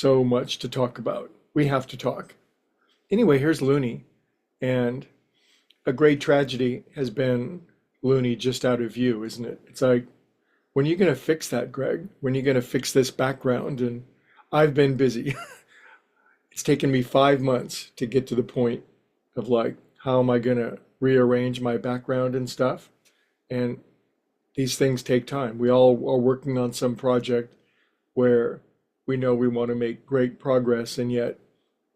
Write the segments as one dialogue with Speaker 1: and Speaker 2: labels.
Speaker 1: so much to talk about. We have to talk. Anyway, here's Looney. And a great tragedy has been Looney just out of view, isn't it? It's like, when are you going to fix that, Greg? When are you going to fix this background? And I've been busy. It's taken me 5 months to get to the point of like, how am I going to rearrange my background and stuff? And these things take time. We all are working on some project where we know we want to make great progress, and yet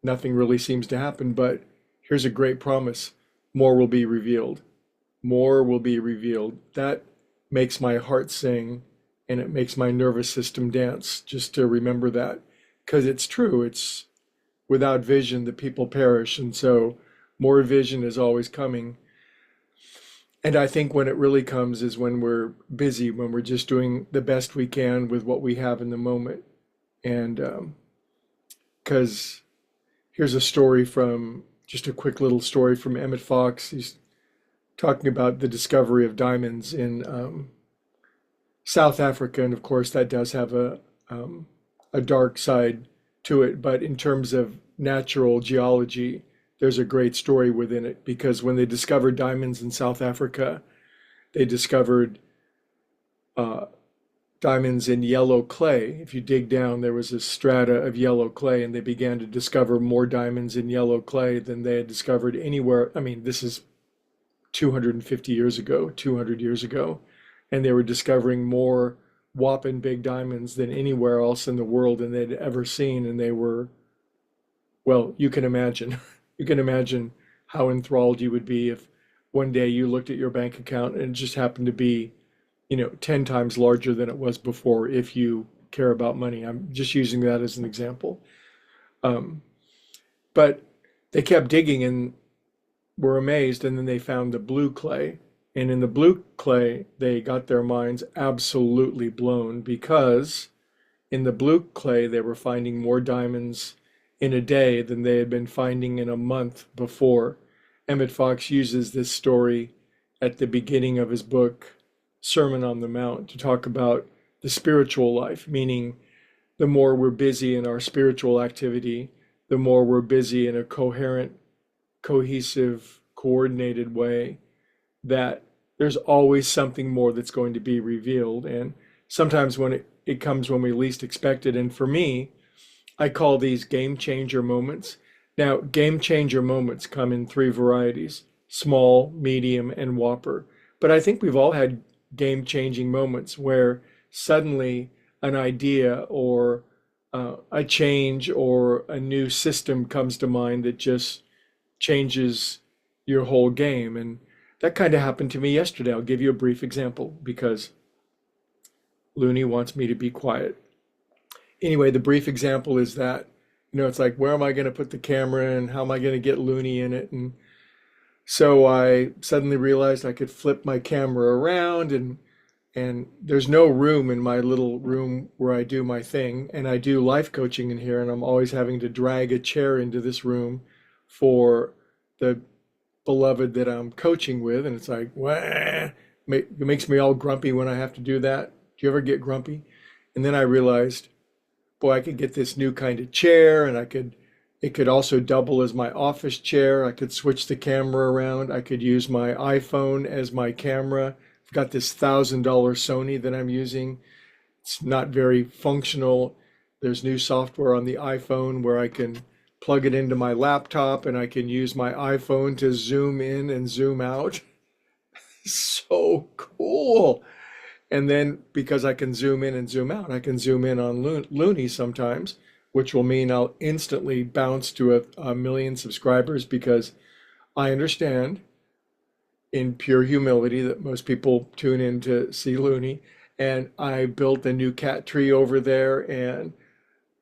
Speaker 1: nothing really seems to happen. But here's a great promise: more will be revealed. More will be revealed. That makes my heart sing, and it makes my nervous system dance just to remember that, because it's true. It's without vision, the people perish. And so more vision is always coming. And I think when it really comes is when we're busy, when we're just doing the best we can with what we have in the moment. And because here's a story from, just a quick little story from Emmett Fox. He's talking about the discovery of diamonds in South Africa. And of course, that does have a dark side to it. But in terms of natural geology, there's a great story within it, because when they discovered diamonds in South Africa, they discovered diamonds in yellow clay. If you dig down, there was a strata of yellow clay, and they began to discover more diamonds in yellow clay than they had discovered anywhere. I mean, this is 250 years ago, 200 years ago, and they were discovering more whopping big diamonds than anywhere else in the world and they'd ever seen. And they were, well, you can imagine. You can imagine how enthralled you would be if one day you looked at your bank account and it just happened to be, 10 times larger than it was before, if you care about money. I'm just using that as an example. But they kept digging and were amazed, and then they found the blue clay. And in the blue clay, they got their minds absolutely blown, because in the blue clay, they were finding more diamonds in a day than they had been finding in a month before. Emmett Fox uses this story at the beginning of his book, Sermon on the Mount, to talk about the spiritual life, meaning the more we're busy in our spiritual activity, the more we're busy in a coherent, cohesive, coordinated way, that there's always something more that's going to be revealed. And sometimes when it comes when we least expect it. And for me, I call these game changer moments. Now, game changer moments come in three varieties: small, medium, and whopper. But I think we've all had game changing moments where suddenly an idea or a change or a new system comes to mind that just changes your whole game. And that kind of happened to me yesterday. I'll give you a brief example because Looney wants me to be quiet. Anyway, the brief example is that, it's like, where am I going to put the camera and how am I going to get Looney in it? And so I suddenly realized I could flip my camera around, and there's no room in my little room where I do my thing. And I do life coaching in here, and I'm always having to drag a chair into this room for the beloved that I'm coaching with. And it's like, wah, it makes me all grumpy when I have to do that. Do you ever get grumpy? And then I realized, boy, I could get this new kind of chair, and it could also double as my office chair. I could switch the camera around. I could use my iPhone as my camera. I've got this $1,000 Sony that I'm using. It's not very functional. There's new software on the iPhone where I can plug it into my laptop, and I can use my iPhone to zoom in and zoom out. So cool. And then because I can zoom in and zoom out, I can zoom in on Looney sometimes, which will mean I'll instantly bounce to a million subscribers, because I understand in pure humility that most people tune in to see Looney. And I built a new cat tree over there, and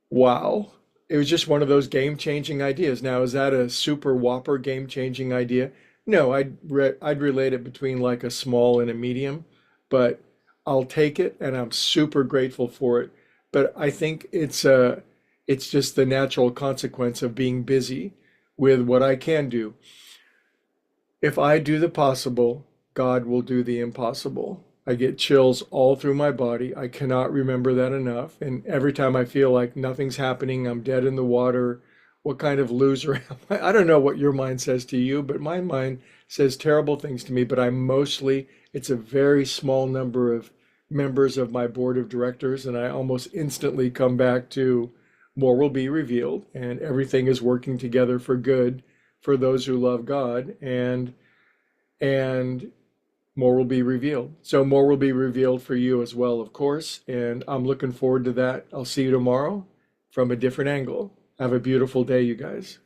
Speaker 1: wow, it was just one of those game-changing ideas. Now, is that a super whopper game-changing idea? No, I'd relate it between like a small and a medium, but I'll take it, and I'm super grateful for it. But I think it's just the natural consequence of being busy with what I can do. If I do the possible, God will do the impossible. I get chills all through my body. I cannot remember that enough. And every time I feel like nothing's happening, I'm dead in the water. What kind of loser am I? I don't know what your mind says to you, but my mind says terrible things to me. But it's a very small number of members of my board of directors, and I almost instantly come back to more will be revealed, and everything is working together for good for those who love God, and more will be revealed. So more will be revealed for you as well, of course. And I'm looking forward to that. I'll see you tomorrow from a different angle. Have a beautiful day, you guys.